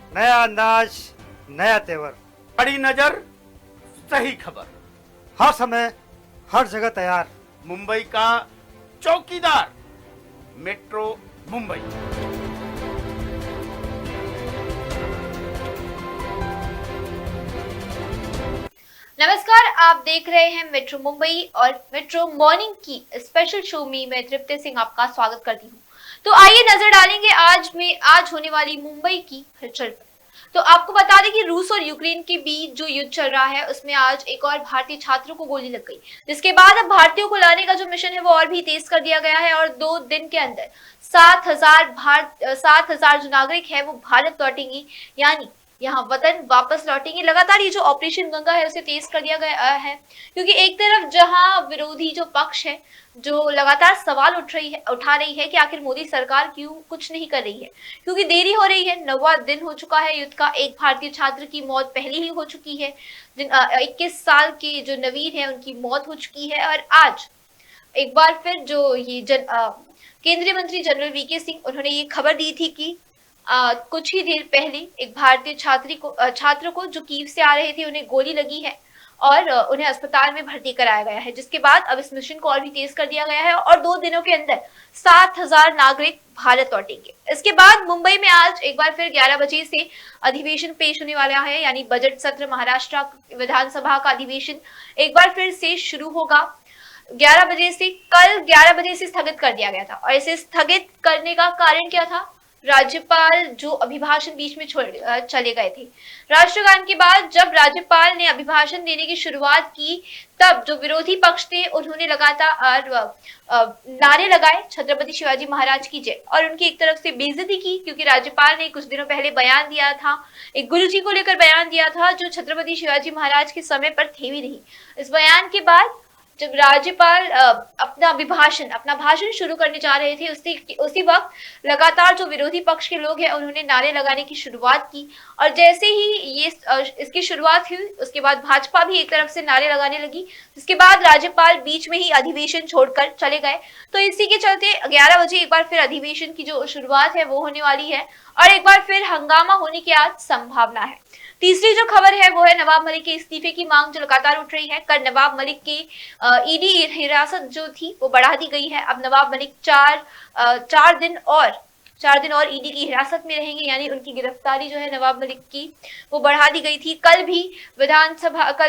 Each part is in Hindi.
नया अंदाज, नया तेवर, बड़ी नजर, सही खबर। हर समय हर जगह तैयार। मुंबई का चौकीदार, मेट्रो मुंबई। नमस्कार, आप देख रहे हैं मेट्रो मुंबई और मेट्रो मॉर्निंग की स्पेशल शो में मैं तृप्ति सिंह आपका स्वागत करती हूँ। तो आइए नजर डालेंगे आज होने वाली मुंबई की हलचल पर। तो आपको बता दें कि रूस और यूक्रेन के बीच जो युद्ध चल रहा है उसमें आज एक और भारतीय छात्रों को गोली लग गई, जिसके बाद अब भारतीयों को लाने का जो मिशन है वो और भी तेज कर दिया गया है और 2 दिन के अंदर 7,000 जो नागरिक है वो भारत लौटेंगे, यानी यहाँ वतन वापस लौटेंगे। लगातार ये जो ऑपरेशन गंगा है उसे तेज कर दिया गया है, क्योंकि एक तरफ जहाँ विरोधी जो पक्ष है जो लगातार सवाल उठा रही है कि आखिर मोदी सरकार क्यों कुछ नहीं कर रही है, क्योंकि देरी हो रही है। 9वां दिन हो चुका है युद्ध का, एक भारतीय छात्र की मौत पहले ही हो चुकी है, जिन 21 साल के जो नवीन है उनकी मौत हो चुकी है। और आज एक बार फिर जो ये केंद्रीय मंत्री जनरल वीके सिंह उन्होंने ये खबर दी थी कि कुछ ही देर पहले एक भारतीय छात्र को जो कीव से आ रहे थे उन्हें गोली लगी है और उन्हें अस्पताल में भर्ती कराया गया है, जिसके बाद अब इस मिशन को और भी तेज कर दिया गया है और 2 दिनों के अंदर 7,000 नागरिक भारत लौटेंगे। इसके बाद मुंबई में आज एक बार फिर 11 बजे से अधिवेशन पेश होने वाला है, यानी बजट सत्र महाराष्ट्र विधानसभा का अधिवेशन एक बार फिर से शुरू होगा। 11 बजे से, कल 11 बजे से स्थगित कर दिया गया था और इसे स्थगित करने का कारण क्या था? राज्यपाल जो अभिभाषण बीच में छोड़ चले गए थे। राष्ट्रगान के बाद जब राज्यपाल ने अभिभाषण देने की शुरुआत की, तब जो विरोधी पक्ष थे उन्होंने लगातार नारे लगाए छत्रपति शिवाजी महाराज की जय, और उनकी एक तरफ से बेइज्जती की, क्योंकि राज्यपाल ने कुछ दिनों पहले बयान दिया था, एक गुरुजी को लेकर बयान दिया था जो छत्रपति शिवाजी महाराज के समय पर थे भी नहीं। इस बयान के बाद जब राज्यपाल अपना भाषण शुरू करने जा रहे थे, उसी वक्त लगातार जो विरोधी पक्ष के लोग हैं उन्होंने नारे लगाने की शुरुआत की, और जैसे ही ये इसकी शुरुआत हुई उसके बाद भाजपा भी एक तरफ से नारे लगाने लगी, जिसके बाद राज्यपाल बीच में ही अधिवेशन छोड़कर चले गए। तो इसी के चलते 11 बजे एक बार फिर अधिवेशन की जो शुरुआत है वो होने वाली है और एक बार फिर हंगामा होने की आज संभावना है। तीसरी जो खबर है वो है नवाब मलिक के इस्तीफे की मांग जो लगातार उठ रही है। कल नवाब मलिक की ईडी हिरासत जो थी वो बढ़ा दी गई है। अब नवाब मलिक 4 दिन और ईडी की हिरासत में रहेंगे, यानी उनकी गिरफ्तारी जो है नवाब मलिक की वो बढ़ा दी गई थी। कल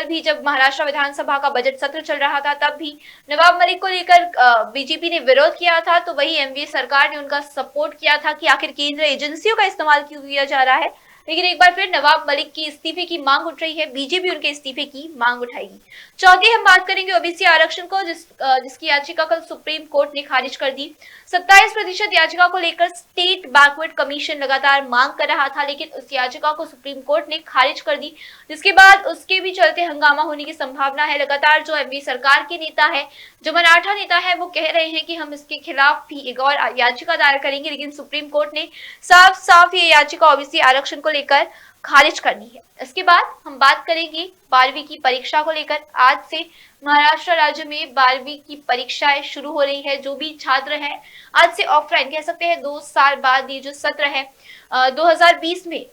भी जब महाराष्ट्र विधानसभा का बजट सत्र चल रहा था तब भी नवाब मलिक को लेकर बीजेपी ने विरोध किया था, तो वही एनडीए सरकार ने उनका सपोर्ट किया था कि आखिर केंद्र एजेंसियों का इस्तेमाल क्यों किया जा रहा है। लेकिन एक बार फिर नवाब मलिक की इस्तीफे की मांग उठ रही है, बीजेपी उनके इस्तीफे की मांग उठाएगी। चौथी हम बात करेंगे ओबीसी आरक्षण को, जिसकी याचिका कल सुप्रीम कोर्ट ने खारिज कर दी। 27% याचिका को लेकर स्टेट बैकवर्ड कमीशन लगातार मांग कर रहा था, लेकिन उस याचिका को सुप्रीम कोर्ट ने खारिज कर दी, जिसके बाद उसके भी चलते हंगामा होने की संभावना है। लगातार जो एमपी सरकार के नेता है, जो मराठा नेता है, वो कह रहे हैं कि हम इसके खिलाफ भी एक और याचिका दायर करेंगे, लेकिन सुप्रीम कोर्ट ने साफ साफ ये याचिका ओबीसी आरक्षण को लेकर खारिज कर दी है। इसके बाद हम बात करेंगे 12वीं की परीक्षा को लेकर। आज से महाराष्ट्र राज्य में 12वीं की परीक्षाएं शुरू हो रही है। जो भी छात्र है आज से ऑफलाइन, कह सकते हैं 2 साल बाद ये जो सत्र है 2020 में,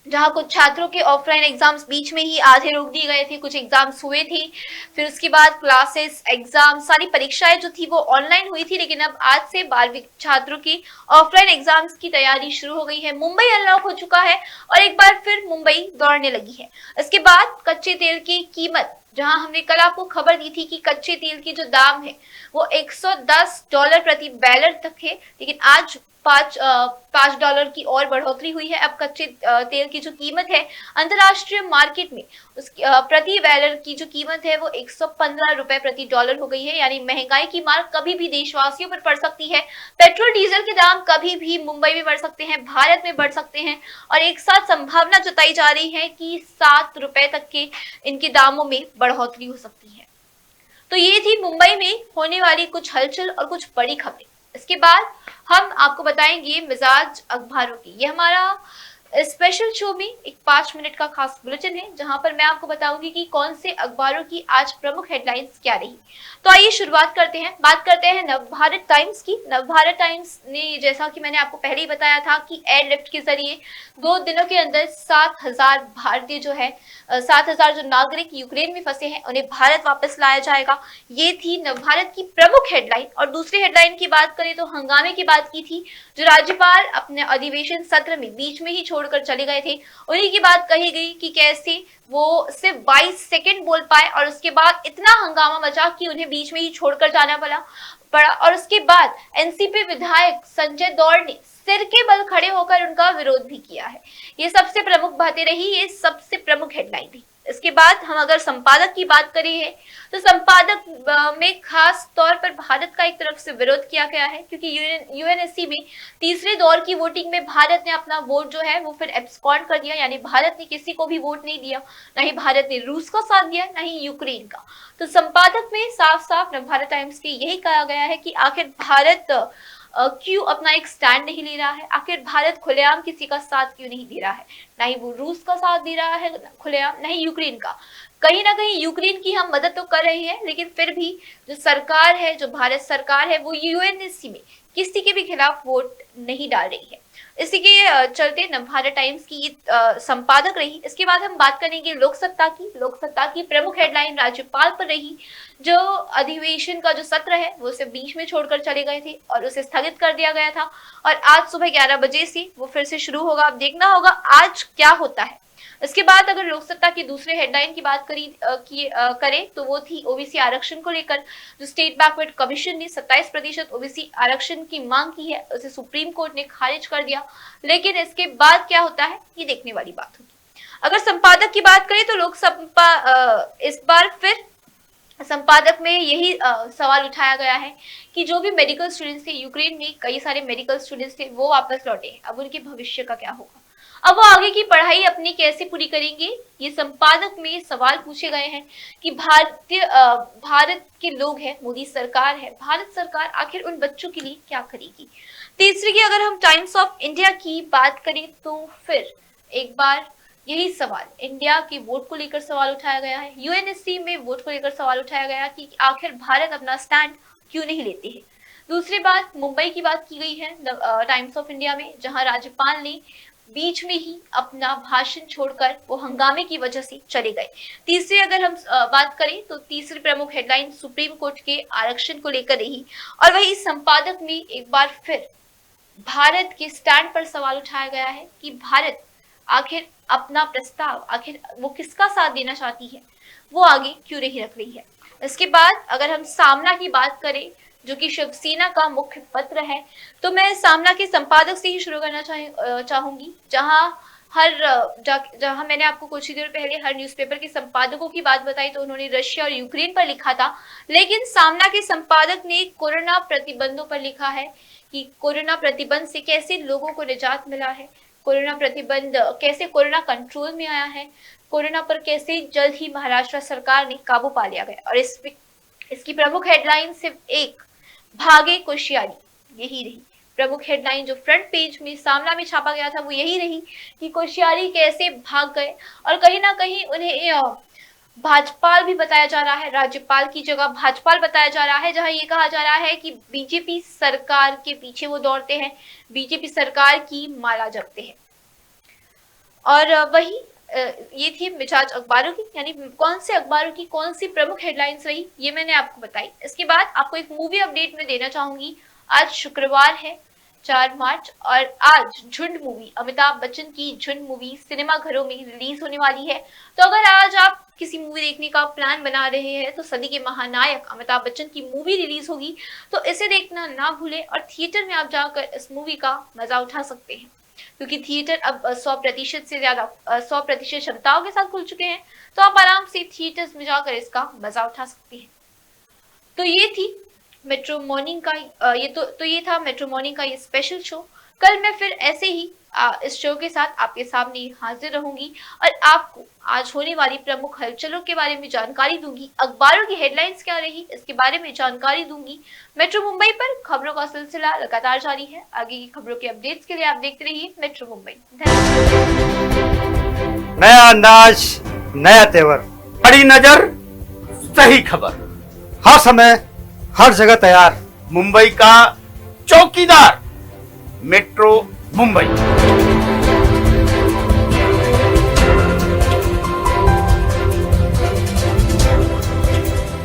जहां कुछ छात्रों के ऑफलाइन एग्जाम्स बीच में ही आधे रोक दिए गए थे, कुछ एग्जाम्स हुए थे, फिर उसके बाद क्लासेस, एग्जाम, सारी परीक्षाएं जो थी वो ऑनलाइन हुई थी, लेकिन अब आज से 12वीं छात्रों की ऑफलाइन एग्जाम्स की तैयारी शुरू हो गई है। मुंबई अनलॉक हो चुका है और एक बार फिर मुंबई दौड़ने लगी है। इसके बाद कच्चे तेल की कीमत, जहां हमने कल आपको खबर दी थी कि कच्चे तेल की जो दाम है वो $110 प्रति बैरल तक है, लेकिन आज $5 की और बढ़ोतरी हुई है। अब कच्चे तेल की जो कीमत है अंतरराष्ट्रीय मार्केट में, उसकी प्रति बैरल की जो कीमत है वो $115 प्रति डॉलर हो गई है, यानी महंगाई की मार कभी भी देशवासियों पर पड़ सकती है। पेट्रोल डीजल के दाम कभी भी मुंबई में बढ़ सकते हैं, भारत में बढ़ सकते हैं, और एक साथ संभावना जताई जा रही है कि $7 तक के इनके दामों में बढ़ोतरी हो सकती है। तो ये थी मुंबई में होने वाली कुछ हलचल और कुछ बड़ी खबरें। इसके बाद हम आपको बताएंगे मिजाज अखबारों की। ये हमारा स्पेशल शो में एक 5 मिनट का खास बुलेटिन है जहां पर मैं आपको बताऊंगी कि कौन से अखबारों की आज प्रमुख हेडलाइंस क्या रही। तो आइए शुरुआत करते हैं। बात करते हैं नवभारत टाइम्स की। नवभारत टाइम्स ने, जैसा कि मैंने आपको पहले ही बताया था, कि एयरलिफ्ट के जरिए 2 दिनों के अंदर 7,000 भारतीय जो है 7,000 जो नागरिक यूक्रेन में फंसे हैं उन्हें भारत वापस लाया जाएगा। ये थी नवभारत की प्रमुख हेडलाइन। और दूसरी हेडलाइन की बात करें तो हंगामे की बात की थी। जो राज्यपाल अपने अधिवेशन सत्र में बीच में ही छोड़कर चले गए थे, उन्हीं की बात कही गई कि कैसे वो सिर्फ 22 सेकंड बोल पाए और उसके बाद इतना हंगामा मचा कि उन्हें बीच में ही छोड़कर जाना पड़ा। और उसके बाद एनसीपी विधायक संजय दौड़ ने सिर के बल खड़े होकर उनका विरोध भी किया है। ये सबसे प्रमुख बातें रही, ये सबसे प्रमुख हेडलाइन थी। इसके बाद हम अगर संपादक की बात करें तो संपादक में खास तौर पर भारत का एक तरफ से विरोध किया गया है, क्योंकि यूएनएससी में तीसरे दौर की वोटिंग में भारत ने अपना वोट जो है वो फिर एब्सकॉन्ड कर दिया, यानी भारत ने किसी को भी वोट नहीं दिया। न ही भारत ने रूस का साथ दिया, न ही यूक्रेन का। तो संपादक में साफ साफ नवभारत टाइम्स के यही कहा गया है कि आखिर भारत क्यों अपना एक स्टैंड नहीं ले रहा है, आखिर भारत खुलेआम किसी का साथ क्यों नहीं दे रहा है। ना ही वो रूस का साथ दे रहा है खुलेआम, नहीं यूक्रेन का। कहीं ना कहीं यूक्रेन की हम मदद तो कर रहे हैं, लेकिन फिर भी जो सरकार है, जो भारत सरकार है, वो यूएनएससी में किसी के भी खिलाफ वोट नहीं डाल रही है। इसी के चलते नवभारत टाइम्स की संपादक रही। इसके बाद हम बात करेंगे लोकसत्ता की। लोकसत्ता की प्रमुख हेडलाइन राज्यपाल पर रही। जो अधिवेशन का जो सत्र है वो उसे बीच में छोड़कर चले गए थे और उसे स्थगित कर दिया गया था, और आज सुबह 11 बजे से वो फिर से शुरू होगा। अब देखना होगा आज क्या होता है। इसके बाद अगर लोकसत्ता की दूसरे हेडलाइन की बात करें तो वो थी ओबीसी आरक्षण को लेकर। जो स्टेट बैकवर्ड कमीशन ने 27% ओबीसी आरक्षण की मांग की है, उसे सुप्रीम कोर्ट ने खारिज कर दिया। लेकिन इसके बाद क्या होता है ये देखने वाली बात होगी। अगर संपादक की बात करें तो लोकसभा इस बार फिर संपादक में यही सवाल उठाया गया है कि जो भी मेडिकल स्टूडेंट्स थे, यूक्रेन में कई सारे मेडिकल स्टूडेंट्स थे, वो वापस लौटे। अब उनके भविष्य का क्या होगा, अब वो आगे की पढ़ाई अपनी कैसे पूरी करेंगे। ये संपादक में सवाल पूछे गए हैं कि भारत के लोग हैं, मोदी सरकार है, भारत सरकार आखिर उन बच्चों के लिए क्या करेगी। तीसरी की अगर हम टाइम्स ऑफ इंडिया की बात करें तो फिर एक बार यही सवाल इंडिया के वोट को लेकर सवाल उठाया गया है। यूएनएससी में वोट को लेकर सवाल उठाया गया कि आखिर भारत अपना स्टैंड क्यों नहीं लेते हैं। दूसरी बात मुंबई की बात की गई है टाइम्स ऑफ इंडिया में, जहां राज्यपाल ने बीच में ही अपना भाषण छोड़कर वो हंगामे की वजह से चले गए। तीसरी अगर हम बात करें तो तीसरी प्रमुख हेडलाइन सुप्रीम कोर्ट के आरक्षण को लेकर रही, और वही संपादक में एक बार फिर भारत के स्टैंड पर सवाल उठाया गया है कि भारत आखिर अपना प्रस्ताव, आखिर वो किसका साथ देना चाहती है, वो आगे क्यों नहीं रख रही है। इसके बाद अगर हम सामना की बात करें, जो कि शिवसेना का मुख्य पत्र है, तो मैं सामना के संपादक से ही शुरू करना चाहूंगी, जहां मैंने आपको कुछ ही देर पहले हर न्यूज़पेपर के संपादकों की बात बताई तो उन्होंने रशिया और यूक्रेन पर लिखा था, लेकिन सामना के संपादक ने कोरोना प्रतिबंधों पर लिखा है कि कोरोना प्रतिबंध से कैसे लोगों को निजात मिला है, कोरोना प्रतिबंध कैसे कोरोना कंट्रोल में आया है, कोरोना पर कैसे जल्द ही महाराष्ट्र सरकार ने काबू पा लिया गया। और इसकी प्रमुख हेडलाइन सिर्फ एक, भागे कोश्यारी, यही रही प्रमुख हेडलाइन। जो फ्रंट पेज में सामना में छापा गया था वो यही रही कि कोश्यारी कैसे भाग गए, और कहीं ना कहीं उन्हें भाजपाल भी बताया जा रहा है, राज्यपाल की जगह भाजपाल बताया जा रहा है, जहां ये कहा जा रहा है कि बीजेपी सरकार के पीछे वो दौड़ते हैं, बीजेपी सरकार की माला जपते हैं। और वही ये थी मिजाज अखबारों की, यानी कौन से अखबारों की कौन सी प्रमुख हेडलाइंस रही ये मैंने आपको बताई। इसके बाद आपको एक मूवी अपडेट में देना चाहूंगी। आज शुक्रवार है 4 मार्च, और आज झुंड मूवी, अमिताभ बच्चन की झुंड मूवी सिनेमा घरों में रिलीज होने वाली है। तो अगर आज आप किसी मूवी देखने का प्लान बना रहे हैं तो सदी के महानायक अमिताभ बच्चन की मूवी रिलीज होगी, तो इसे देखना ना भूलें और थिएटर में आप जाकर इस मूवी का मजा उठा सकते हैं, क्योंकि थिएटर अब 100% से ज्यादा 100% क्षमताओं के साथ खुल चुके हैं, तो आप आराम से थिएटर्स में जाकर इसका मजा उठा सकते हैं। तो ये थी मेट्रो मॉर्निंग का ये था मेट्रो मॉर्निंग का ये स्पेशल शो। कल मैं फिर ऐसे ही इस शो के साथ आपके सामने हाजिर रहूंगी और आपको आज होने वाली प्रमुख हलचलों के बारे में जानकारी दूंगी, अखबारों की हेडलाइंस क्या रही इसके बारे में जानकारी दूंगी। मेट्रो मुंबई पर खबरों का सिलसिला लगातार जारी है। आगे की खबरों के अपडेट्स के लिए आप देखते रहिए मेट्रो मुंबई। धन्यवाद। नया अंदाज, नया तेवर, बड़ी नजर, सही खबर। हर समय हर जगह तैयार। मुंबई का चौकीदार, मेट्रो मुंबई।